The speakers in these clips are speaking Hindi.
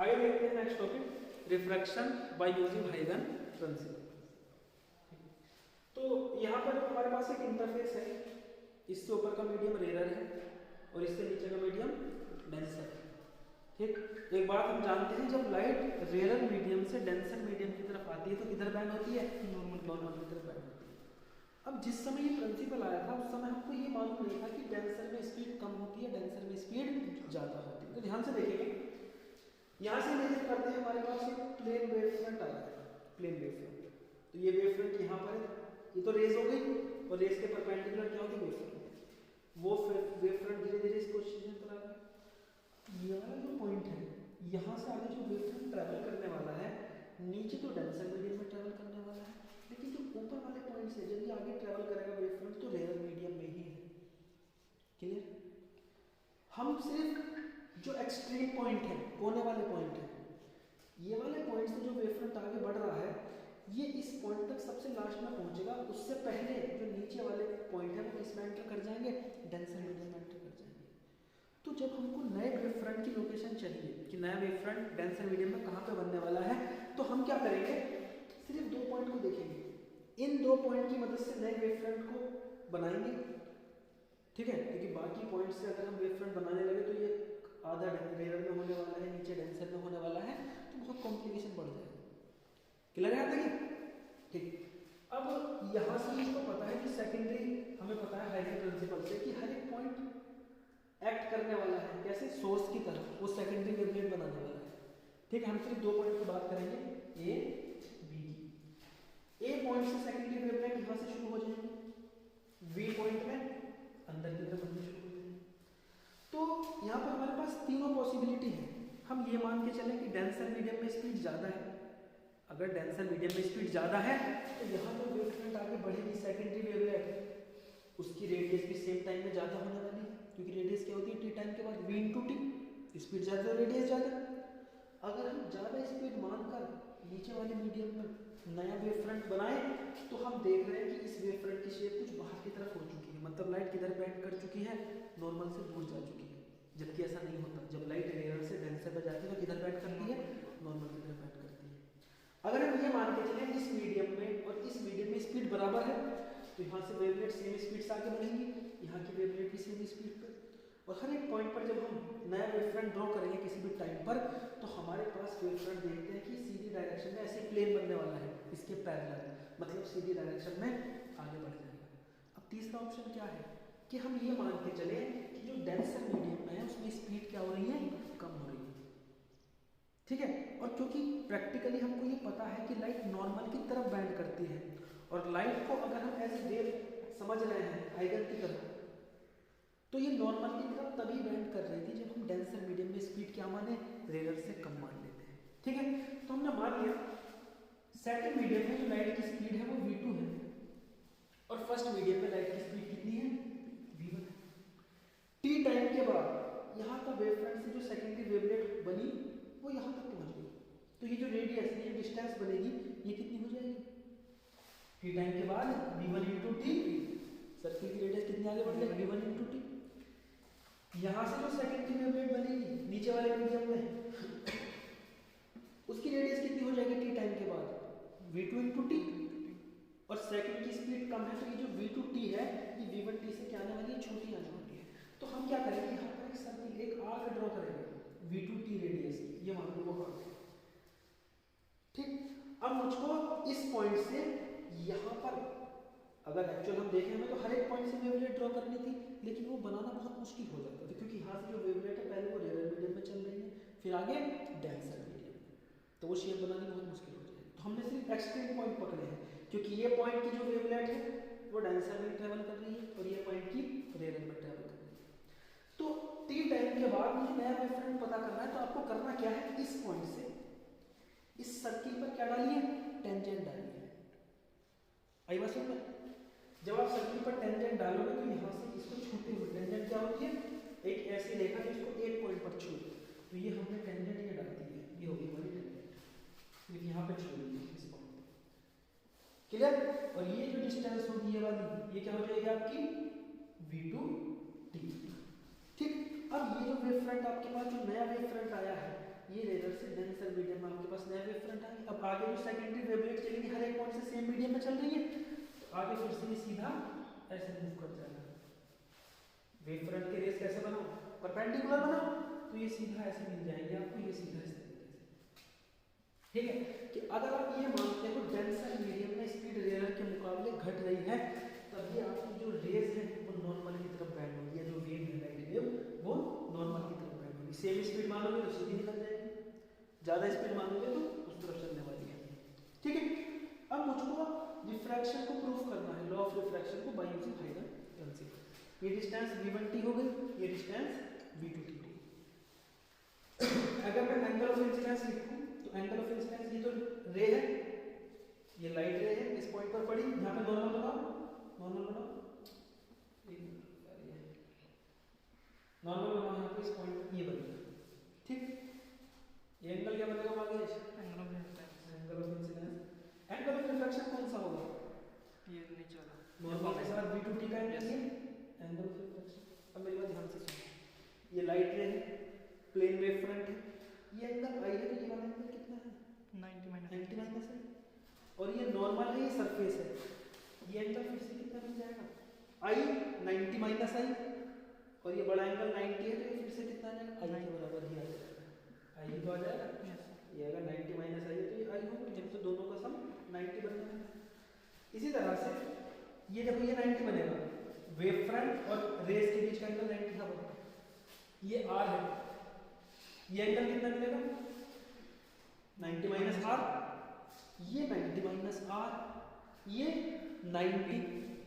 आगे देखते हैं next topic, refraction by using हाइगन प्रिंसिपल। तो यहाँ पर हमारे पास एक इंटरफेस है, इससे ऊपर का मीडियम रेयर है और इससे नीचे का मीडियम डेंसर है। ठीक, एक बात हम जानते हैं, जब लाइट रेयर मीडियम से डेंसर मीडियम की तरफ आती है तो किधर बैंड होती है? नॉर्मल की तरफ बैंड होती है। अब जिस समय ये प्रिंसिपल आया था उस समय हमको ये मालूम नहीं था कि डेंसर में स्पीड कम होती है, डेंसर में स्पीड ज़्यादा होती है। तो ध्यान से देखेंगे, यहाँ से इमेजिन करते हैं हमारे पास एक प्लेन वेव फ्रंट आया है, प्लेन वेव फ्रंट। तो ये वेव फ्रंट यहाँ पर है, ये तो रेज हो गई और रेज के परपेंडिकुलर क्या होगी? Wave front. वो वेव फ्रंट धीरे धीरे इस पोजीशन पर आ गया। ये वाला जो पॉइंट है, यहाँ से आगे जो वेव फ्रंट ट्रैवल करने वाला है, नीचे तो डेंसर मीडियम में ट्रैवल करने वाला है, लेकिन जो ऊपर वाले पॉइंट से जब ये आगे ट्रैवल करेगा वेव फ्रंट तो रेयर मीडियम में ही है। क्लियर? हम सिर्फ जो एक्सट्रीम पॉइंट है, कोने वाले पॉइंट है, ये वाले पॉइंट से जो वेव फ्रंट आगे बढ़ रहा है, ये इस पॉइंट तक सबसे लास्ट में पहुंचेगा। उससे पहले जो नीचे वाले पॉइंट है वो किस में एंटर कर जाएंगे? डेंसर मीडियम में एंटर कर जाएंगे। तो जब हमको नए वेव फ्रंट की लोकेशन चाहिए कि नया वेव फ्रंट डेंसर मीडियम में कहाँ पे बनने वाला है, तो हम क्या करेंगे? सिर्फ दो पॉइंट को देखेंगे, इन दो पॉइंट की मदद से नए वेव फ्रंट को बनाएंगे। ठीक है, क्योंकि बाकी पॉइंट से अगर हम वेव फ्रंट बनाने लगे तो ये आधा रेयर में होने वाला है, नीचे डेंसर में होने वाला है, तो बहुत कॉम्प्लिकेशन बढ़ जाएगा। क्लियर है? देखिए, ठीक। अब यहाँ से इसको पता है कि सेकेंडरी, हमें पता है हाइगन प्रिंसिपल से कि हर एक पॉइंट एक्ट करने वाला है कैसे? सोर्स की तरह, वो सेकेंडरी वेवलेट बनाने वाला है। ठीक है, हम सिर्फ दो पॉइंट की बात करेंगे, ए बी की। ए पॉइंट से सेकेंडरी वेवलेट यहाँ से शुरू हो जाएंगे, बी पॉइंट में अंदर की तरफ बनने शुरू हो जाएंगे। तो यहाँ पर हमारे पास तीनों पॉसिबिलिटी है। हम ये मान के चलें कि डेंसर मीडियम में स्पीड ज़्यादा है। अगर डेंसर मीडियम में स्पीड ज़्यादा है तो यहाँ जो वेव फ्रंट आगे बढ़ेगी सेकेंडरी वेवलेट, उसकी रेडियस भी सेम टाइम में ज़्यादा होने वाली है, क्योंकि रेडियस क्या होती है? टी टाइम के बाद v इंटू टी, स्पीड ज़्यादा और रेडियस ज़्यादा। अगर हम ज़्यादा स्पीड मानकर नीचे वाले मीडियम में नया वेव फ्रंट बनाए तो हम देख रहे हैं कि इस वेव फ्रंट की शेप कुछ बाहर की तरफ हो चुकी है, मतलब लाइट किधर बैंड कर चुकी है? नॉर्मल से दूर जा चुकी है। जबकि ऐसा नहीं होता, जब लाइट रेयर से डेंसर पर जाती है तो किधर बैंड करती है? नॉर्मल की तरफ बैंड करती है। अगर हम ये मान के चलें इस मीडियम में और इस मीडियम में स्पीड बराबर है, तो यहाँ से वेवलेट सेम स्पीड से आगे बढ़ेंगी, यहाँ की वेवलेट भी सेम स्पीड पर, और हर एक पॉइंट पर जब हम नया वेव फ्रंट ड्रॉ करेंगे किसी भी टाइम पर, तो हमारे पास वेव फ्रंट देखते हैं कि सीधी डायरेक्शन में ऐसे प्लेन बनने वाला है इसके पैरेलल, मतलब सीधी डायरेक्शन में आगे बढ़ जाएगा। अब तीसरा ऑप्शन क्या है कि हम ये मान के चले कि जो डेंसर मीडियम में है उसमें स्पीड क्या हो रही है? कम हो रही है। ठीक है, और क्योंकि प्रैक्टिकली हमको ये पता है कि लाइट नॉर्मल की तरफ बैंड करती है, और लाइट को अगर हम एज वेव समझ रहे हैं हाइगन की तरह, तो ये नॉर्मल की तरफ तभी बैंड कर रही थी जब हम डेंसर मीडियम में स्पीड क्या माने? रेयर से कम मान लेते हैं। ठीक है, तो हमने मान लिया सेकंड मीडियम में जो लाइट की स्पीड है वो v2 है, और फर्स्ट मीडियम में लाइट की स्पीड कितनी है? v1 है। टी टाइम के बाद यहाँ का वेव फ्रंट से जो सेकेंडरी वेवलेट बनी वो यहाँ तक पहुँच गई, तो ये जो रेडियस, ये डिस्टेंस बनेगी, ये कितनी हो जाएगी? टी टाइम के बाद v1 इंटू टी, सर्किल की रेडियस कितनी आगे बढ़ जाएगी? v1 into T. यहाँ से जो सेकेंडरी वेवलेट बनेगी नीचे वाले मीडियम में, उसकी रेडियस कितनी हो जाएगी टी टाइम के बाद? v2 इंटू टी, और सेकंड की स्पीड कम है तो ये जो v2 टी है ये v1 टी से क्या आने वाली है? छोटी आने वाली है। तो हम क्या करेंगे? यहाँ पर एक सर्किल, एक आर्क ड्रॉ करेंगे v2 टी रेडियस की, ये मान लो वो आर्क है। ठीक, अब मुझको इस पॉइंट से यहाँ पर, अगर एक्चुअल हम देखें हमें तो हर एक पॉइंट से वेवलेट ड्रॉ करनी थी, लेकिन वो बनाना बहुत मुश्किल हो जाता था, क्योंकि यहाँ से जो वेवलेट है पहले वो रेयर मीडियम में चल रही है, फिर आगे डेंसर मीडियम में, तो वो शेप बनानी बहुत मुश्किल हो जाएगी। तो हमने सिर्फ एक्सट्रीम पॉइंट पकड़े हैं, क्योंकि ये पॉइंट की जो वेवलेट है वो डेंसर में ट्रेवल कर रही है और ये पॉइंट की रेयर में ट्रेवल कर रही है। तो टी टाइम के बाद मुझे नया वेव फ्रंट पता करना है, तो आपको करना क्या है? इस पॉइंट से इस सर्किल पर क्या डालिए? टेंजेंट डालिए। आई बात समझ में? जब आप सर्किल पर टेंजेंट डालोगे तो यहाँ से इसको छूते हुए, टेंजेंट क्या होती है? एक ऐसी रेखा जिसको एक पॉइंट पर छू, तो ये हमने टेंजेंट ये डाल दी है, ये होगी हमारी टेंजेंट, लेकिन यहाँ पे छोड़ दी इस पॉइंट पर। क्लियर? और ये जो डिस्टेंस होगी ये वाली, ये क्या हो जाएगी आपकी? v2 t। ठीक, अब ये जो वेव फ्रंट आपके पास जो नया वेव फ्रंट आया है, ये रेयर से डेंसर मीडियम में आपके पास नया वेव फ्रंट आ गया। अब आगे जो सेकेंडरी वेवलेट चलेंगी हर एक पॉइंट से सेम मीडियम में चल रही है, तो आगे फिर से ये सीधा ऐसे मूव कर जाएगा। वेव फ्रंट के रेस कैसे बनाओ, परपेंडिकुलर बनाओ, तो ये सीधा ऐसे मिल जाएंगे आपको, ये सीधा इस तरीके से। ठीक है कि अगर आप ये मानते हो डेंसर मीडियम में स्पीड रेयर के मुकाबले घट रही है, तभी आपकी जो रेज है वो नॉर्मल की तरफ बैंड होगी, या जो वेव है लाइट वेव वो नॉर्मल की तरफ बैंड होगी। सेम स्पीड मानोगे तो सीधी निकल जाएगी, ज़्यादा स्पीड मानोगे तो उस तरफ चलने वाली है। ठीक है, अब मुझको रिफ्रैक्शन को प्रूफ करना है, लॉ ऑफ रिफ्रैक्शन को बाय यूजिंग हाइगन प्रिंसिपल। ये डिस्टेंस v1t हो गई, ये डिस्टेंस v2t। अगर मैं एंगल ऑफ इंसिडेंस लिखूं तो एंगल ऑफ इंसिडेंस ये तो रे है, ये लाइट रे है, इस पॉइंट पर पड़ी, यहाँ पे नॉर्मल बनाओ, नॉर्मल बनाओ, नॉर्मल बनाओ, यहाँ पे इस पॉइंट पर ये बनेगा। ठीक, ये एंगल क्या बनेगा आगे, angle of incidence. Angle of refraction कौन सा होगा, ये नीचे वाला नॉर्मल के साथ v2t का एंगल है एंगल ऑफ रिफ्रैक्शन। अब मेरी बात ध्यान से सुनो, ये लाइट रे है, प्लेन वेव फ्रंट है, ये एंगल आई है, तो ये वाला एंगल कितना है 90 माइनस है, और ये नॉर्मल है, ये सरफेस है, ये एंगल फिर से कितना मिल जाएगा आई 90 माइनस आई, और ये बड़ा एंगल 90 है, तो ये फिर से कितना आ जाएगा आई के बराबर ही आ जाएगा, आई तो आ जाएगा, ये अगर 90 माइनस आई है तो ये आई होगा, जब तो दोनों का सम 90 बन जाएगा। इसी तरह से ये देखो ये 90 बनेगा, वेव फ्रंट और रेस के बीच का एंगल 90 था बनेगा, ये r है, ये एंगल कितना मिलेगा 90 माइनस आर, ये 90 माइनस आर, ये 90,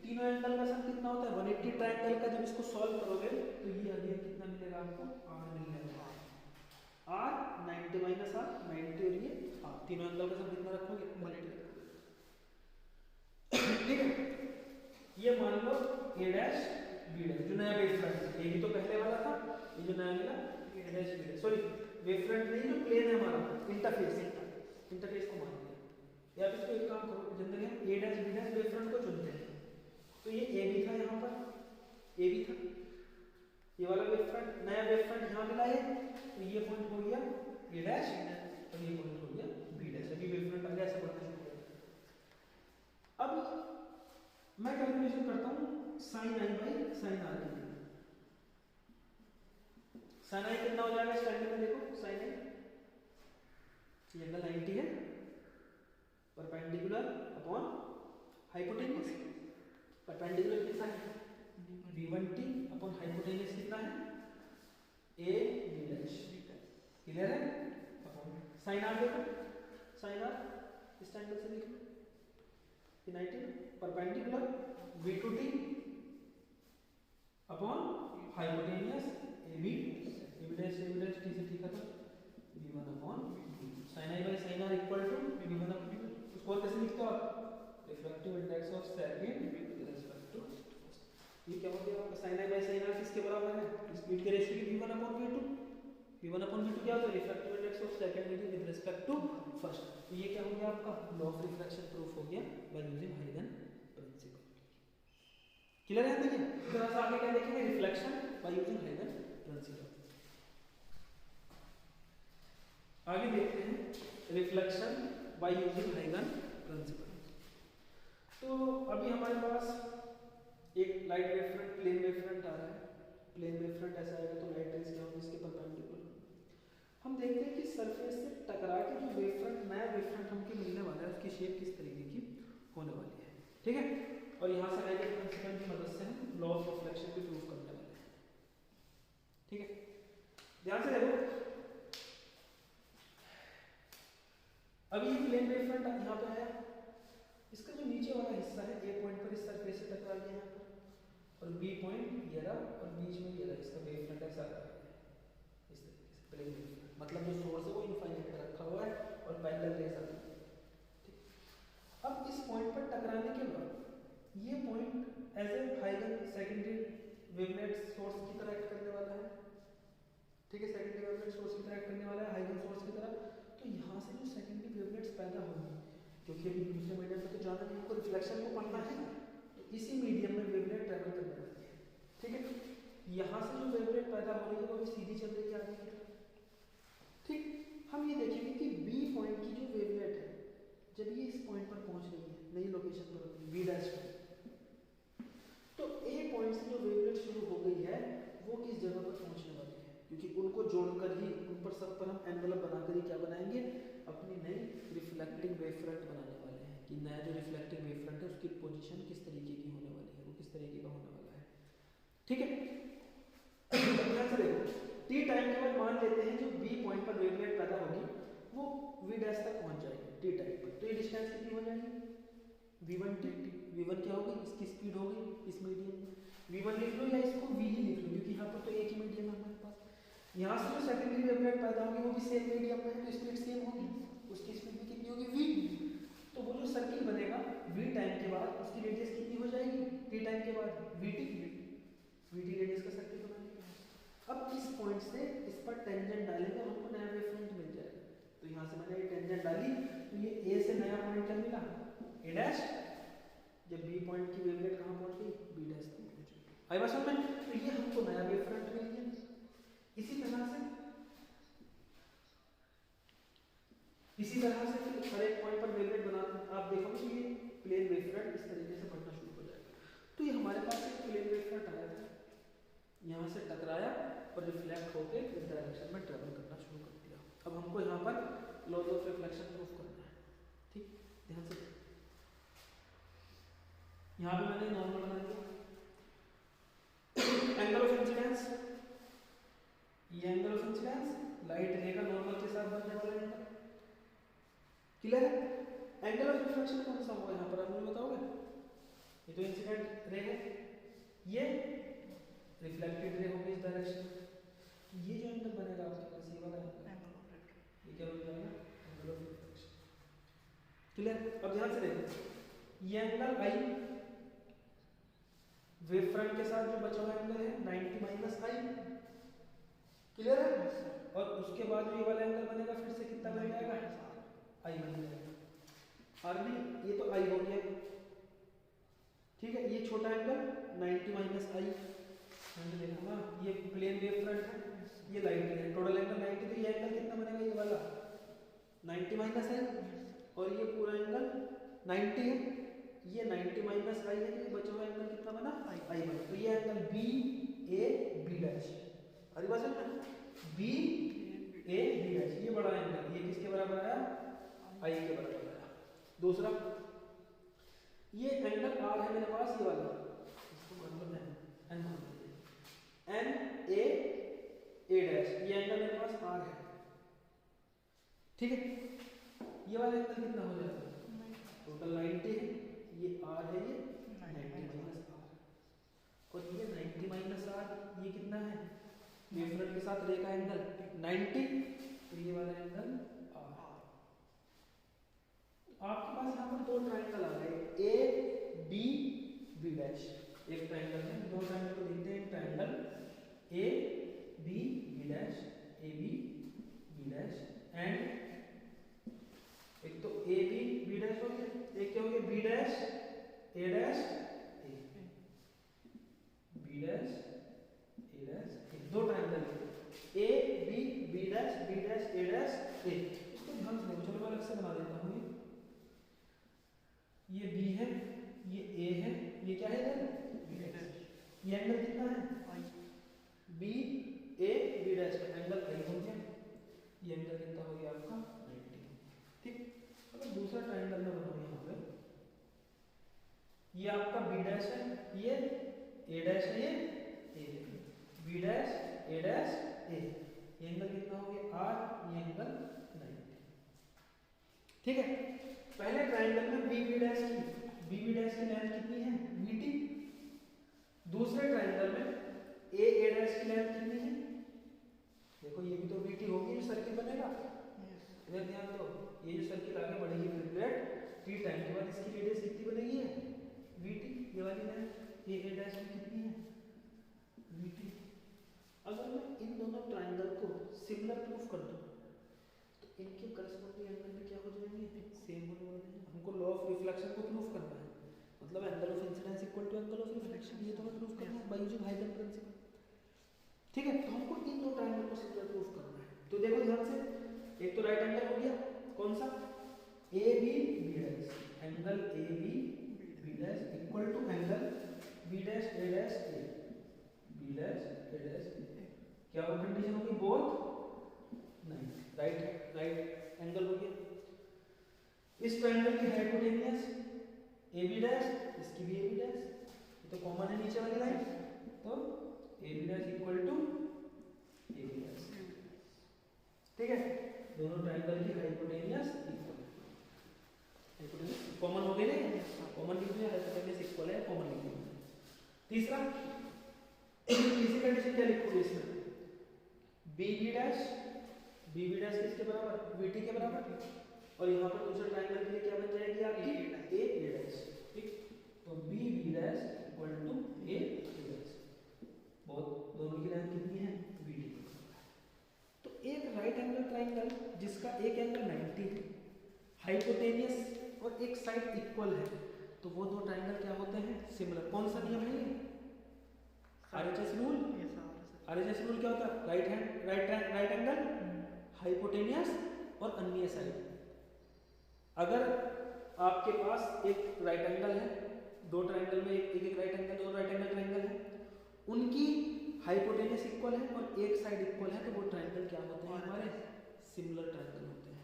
तीनों एंगल का सम कितना होता है 180 ट्रायंगल का। जब इसको सॉल्व करोगे तो ये आगे कितना मिलेगा आपको आर मिलेगा, आर 90 माइनस आर 90, और ये आर, तीनों एंगल का सम कितना रखोगे 180। ठीक है, ये मान लो a डैश b डैश, जो नया वेव फ्रंट है, ये भी तो पहले वाला था, ये जो नया मिला a dash b dash, sorry wave front नहीं, जो प्लेन है हमारा इंटरफेस को मान लिया। या आप इसको एक काम करो, जनरली हम a dash b dash wave front को चुनते हैं, तो ये a भी था, यहाँ पर a भी था, ये वाला वेव फ्रंट, नया वेव फ्रंट यहाँ मिला है, तो ये पॉइंट हो गया a डैश और ये पॉइंट हो गया b डैश। अभी वेव फ्रंट आगे ऐसे बढ़ना शुरू हो गया। अब मैं कैलकुलेशन करता हूँ sin i by sin r की। sin i कितना हो जाएगा स्टैंडर्ड में, देखो sin i ये एंगल 90 है, परपेंडिकुलर अपॉन हाइपोटेन्यूज, परपेंडिकुलर कितना है v1t अपॉन हाइपोटेन्यूज कितना है a b डैश, क्लियर है। अपॉन sin r देखो, sin r इस एंगल से देखो ये 90, perpendicular v2t upon hypotenuse ab dash t से ठीक था v1 upon sin i by sin r equal to v1 upon v2। उसको कैसे लिखते हो आप, refractive index of second with respect to first. ये क्या हो गया आपका sin i by sin r किसके बराबर है, स्पीड के रेशियो की v1 upon v2। v1 upon v2 क्या होता है, refractive index of second with respect to first. तो ये क्या हो गया आपका लॉ ऑफ रिफ्रैक्शन प्रूफ हो गया बाय यूजिंग हाइगन प्रिंसिपल। क्लियर है, देखिए इस तरह से आगे क्या देखेंगे, रिफ्लेक्शन बाय यूजिंग हाइगन प्रिंसिपल। आगे देखते हैं रिफ्लेक्शन बाय यूजिंग हाइगन प्रिंसिपल। तो अभी हमारे पास एक light wave front, plane wave front आ रहा है, प्लेन वेव फ्रंट ऐसा आएगा तो लाइट रेज क्या होगी इसके परपेंडिकुलर। हम देखते हैं कि सरफेस से टकरा के जो वेव फ्रंट, नया वेव फ्रंट हमको मिलने वाला है, उसकी शेप किस तरीके की होने वाली है। ठीक है, और यहाँ से हाइगन प्रिंसिपल की मदद से हम लॉ ऑफ रिफ्लेक्शन को प्रूव करने वाले हैं। ठीक है, ध्यान से देखो, अब ये प्लेन वेव फ्रंट यहाँ पे आया, इसका जो नीचे वाला हिस्सा है ए पॉइंट पर इस सरफेस से टकरा गया यहाँ पर, और बी पॉइंट ये रहा, और बीच में ये रहा, इसका वेव फ्रंट ऐसा आ गया इस तरीके से प्लेन वेव फ्रंट, मतलब जो सोर्स है वो इनफाइनाइट पे रखा हुआ है और पैरेलल रेज आ रही है। ठीक, अब इस पॉइंट पर टकराने के बाद ये पॉइंट एज ए हाइगन सेकेंडरी वेवलेट सोर्स की तरह एक्ट करने वाला है। ठीक है, सेकेंडरी वेवलेट सोर्स की तरह एक्ट करने वाला है, हाइगन सोर्स की तरह। तो यहाँ से जो सेकेंडरी वेवलेट्स पैदा होंगी, क्योंकि अभी दूसरे मीडियम में तो जाना नहीं, हमको रिफ्लेक्शन को पढ़ना है, तो इसी मीडियम में वेवलेट ट्रैवल करने वाली है। ठीक है, यहाँ से जो वेवलेट पैदा हो रही है वो भी सीधी चल रही है आगे की तरफ। ठीक, जब ये इस पॉइंट पर पहुंच रही है, नई लोकेशन पर होगी वी डैश पर, तो ए पॉइंट से जो वेवलेट शुरू हो गई है वो किस जगह पर पहुंचने वाली है, क्योंकि उनको जोड़कर ही उन पर सब पर हम एनवेलप बनाकर ही क्या बनाएंगे, अपनी नई रिफ्लेक्टिंग वेव फ्रंट बनाने वाले हैं कि नया जो रिफ्लेक्टिंग वेव फ्रंट है उसकी पोजीशन किस तरीके की होने वाली है, वो किस तरीके का होने वाला है। ठीक है, ध्यान से देखो, टी टाइम के बाद मान लेते हैं जो बी पॉइंट पर वेवलेट पैदा होगी वो वी डैश तक पहुंच जाएगी टी टाइम पर, तो ये डिस्टेंस कितनी हो जाएगी v1 टी, v1 क्या होगी, इसकी स्पीड होगी इस मीडियम में, v1 लिख लो या इसको v ही लिख लो क्योंकि यहाँ पर तो एक ही मीडियम है हमारे पास। यहाँ से जो सेकेंडरी वेवलेट पैदा होगी वो भी सेम मीडियम में है तो स्पीड सेम होगी, उसकी स्पीड भी कितनी होगी v, तो वो जो सर्किल बनेगा v टाइम के बाद उसकी रेडियस कितनी हो जाएगी t टाइम के बाद vt रेडियस का सर्किल बनाएंगे। अब इस पॉइंट से इस पर टेंजेंट डालेंगे और हमको नया वेव फ्रंट मिल जाएगा, तो यहाँ से मैंने ये टेंजेंट डाली तो ये a से नया पॉइंट क्या मिला a डैश, जब b पॉइंट की वेवलेट कहाँ पहुँच गई b डैश तक पहुँच गई, आई बात समझ में, तो ये हमको नया वेव फ्रंट मिल गया। इसी तरह से फिर हर एक पॉइंट पर वेवलेट बनाते हैं, आप देखोगे कि ये प्लेन वेव फ्रंट इस तरीके से बढ़ना शुरू हो जाएगा। तो ये हमारे पास एक प्लेन वेव फ्रंट आया था, यहाँ से टकराया और रिफ्लेक्ट होकर इस डायरेक्शन में ट्रेवल करना शुरू कर दिया। अब हमको यहाँ पर लॉज ऑफ रिफ्लेक्शन प्रूफ करना है, ठीक, ध्यान से यहाँ पे मैंने नॉर्मल बना दिया, एंगल ऑफ इंसिडेंस, ये एंगल ऑफ इंसिडेंस लाइट रे का नॉर्मल के साथ बनने वाला एंगल, क्लियर है। एंगल ऑफ रिफ्लेक्शन कौन सा होगा यहाँ पर आप मुझे बताओगे, ये तो इंसिडेंट रे है, ये रिफ्लेक्टेड रे होगी इस डायरेक्शन में, ये जो एंगल बनेगा आपके पास ये वाला एंगल, ये क्या बन जाएगा एंगल ऑफ रिफ्लेक्शन, क्लियर। अब ध्यान से देखो ये एंगल आई वेव फ्रंट के साथ जो बचा हुआ एंगल है 90 माइनस आई, क्लियर है, और उसके बाद ये वाला एंगल बनेगा फिर से कितना बन जाएगा आई बन जाएगा, और नहीं ये तो आई हो गया, ठीक है, ये छोटा एंगल 90 माइनस आई, देखो ना ये प्लेन वेव फ्रंट है, ये लाइट है, टोटल एंगल 90, तो ये एंगल कितना बनेगा ये वाला 90 माइनस आई, और ये पूरा एंगल 90 है, ये 90 माइनस आई है, तो ये बचा हुआ एंगल कितना बना आई बना, तो ये angle B A B dash, अरे बात समझ में, बी ए बी डैश, ये बड़ा एंगल, ये किसके बराबर आया आई के बराबर आया। दूसरा ये एंगल आर है मेरे पास, ये वाला इसको मान लो एन मान लीजिए, एन ए डैश, ये एंगल मेरे पास आर है, ठीक है, ये वाला एंगल कितना हो जाएगा टोटल 90 है, ये आर है, ये 90 माइनस आर, और ये 90 माइनस आर, ये कितना है वेव फ्रंट के साथ रे का एंगल 90, तो ये वाला एंगल आर। आपके पास यहाँ पर दो ट्राइंगल आ गए ए बी बी डैश, एक ट्राइंगल है, दो ट्राइंगल को देखते हैं, triangle A B B dash, A B B dash, and एक तो ए बी बी डैश हो गया, एक क्या हो गया B dash A dash A, B dash A dash A, दो triangle A B B dash A dash A, इसको ध्यान से देखो, चलो मैं अलग से बना देता हूँ, ये बी है, ये ए है, ये क्या है इधर बी डैश, ये एंगल कितना है बी ए बी डैश का एंगल आई हो गया, ये एंगल कितना हो गया आपका 90, ठीक। अगर दूसरा ट्रायंगल में बनाओ यहाँ पे, ये आपका बी डैश है, ये ए डैश है, ये ए, बी डैश ए डैश ए, ये एंगल कितना हो गया आर, ये एंगल 90, ठीक है। पहले ट्रायंगल में बी बी डैश की लेंथ कितनी है वीटी, दूसरे ट्रायंगल में ए डैश की लेंथ कितनी है, देखो ये भी तो वीटी होगी, जो सर्किल बनेगा, इधर ध्यान दो, ये जो सर्किल आगे बढ़ेगी फिर टी टाइम के बाद इसकी रेडियस कितनी बनेगी है वीटी, ये वाली लेंथ ए डैश की कितनी है वीटी। अगर मैं इन दोनों ट्रायंगल को सिमिलर प्रूफ कर दूं तो इनके करस्पॉन्डिंग एंगल में क्या हो जाएंगे सेम होने वाले हैं। हमको लॉ ऑफ रिफ्लेक्शन को प्रूफ करना है, मतलब angle of incidence equal to angle of reflection, ये तो हमें प्रूफ करना है बाय यूजिंग हाइजेंस प्रिंसिपल, ठीक है। तो हमको इन दो ट्रायंगल को सिमिलर प्रूफ करना है। तो देखो ध्यान से, एक तो राइट एंगल हो गया कौन सा ए बी बी क्या वो कंडीशन होगी? बोथ नहीं, राइट एंगल हो गया। इस ट्रायंगल की हाइपोटेनियस ए बी डैश, इसकी भी ए बी डैश, ये तो कॉमन है नीचे वाली लाइन, तो A B dash equal to A B dash. ठीक है, दोनों ट्रायंगल की हाइपोटेनियस इक्वल, हाइपोटेनियस कॉमन हो गई ना, कॉमन लिख दिया, हाइपोटेनियस इक्वल है, कॉमन लिख दिया। तीसरा, तीसरी कंडीशन क्या लिखोगे इसमें? बी बी डैश किसके बराबर? बी टी के बराबर, और यहाँ पर दूसरे ट्रायंगल के लिए क्या बन जाएगी आपकी? A A dash. ठीक, तो B B dash equal to A A dash. बहुत, दोनों की लाइन कितनी है? B D. तो एक राइट एंगल ट्रायंगल जिसका एक एंगल 90 है, हाइपोटेनियस और एक साइड इक्वल है, तो वो दो ट्रायंगल क्या होते हैं? सिमिलर। कौन सा नियम है ये? RHS rule. आरएचएस रूल क्या होता है? राइट एंगल, हाइपोटेनियस और अन्य साइड। अगर आपके पास एक राइट एंगल है, दो ट्रायंगल में एक राइट एंगल, दो राइट एंगल ट्रायंगल है, उनकी हाइपोटेनियस इक्वल है और एक साइड इक्वल है, तो वो ट्रायंगल क्या होते हैं? हमारे सिमिलर ट्रायंगल होते हैं।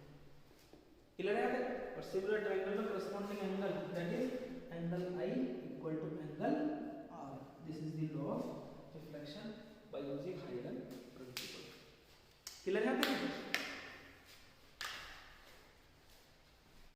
क्लियर है? और सिमिलर ट्रायंगल में करस्पॉन्डिंग एंगल दैट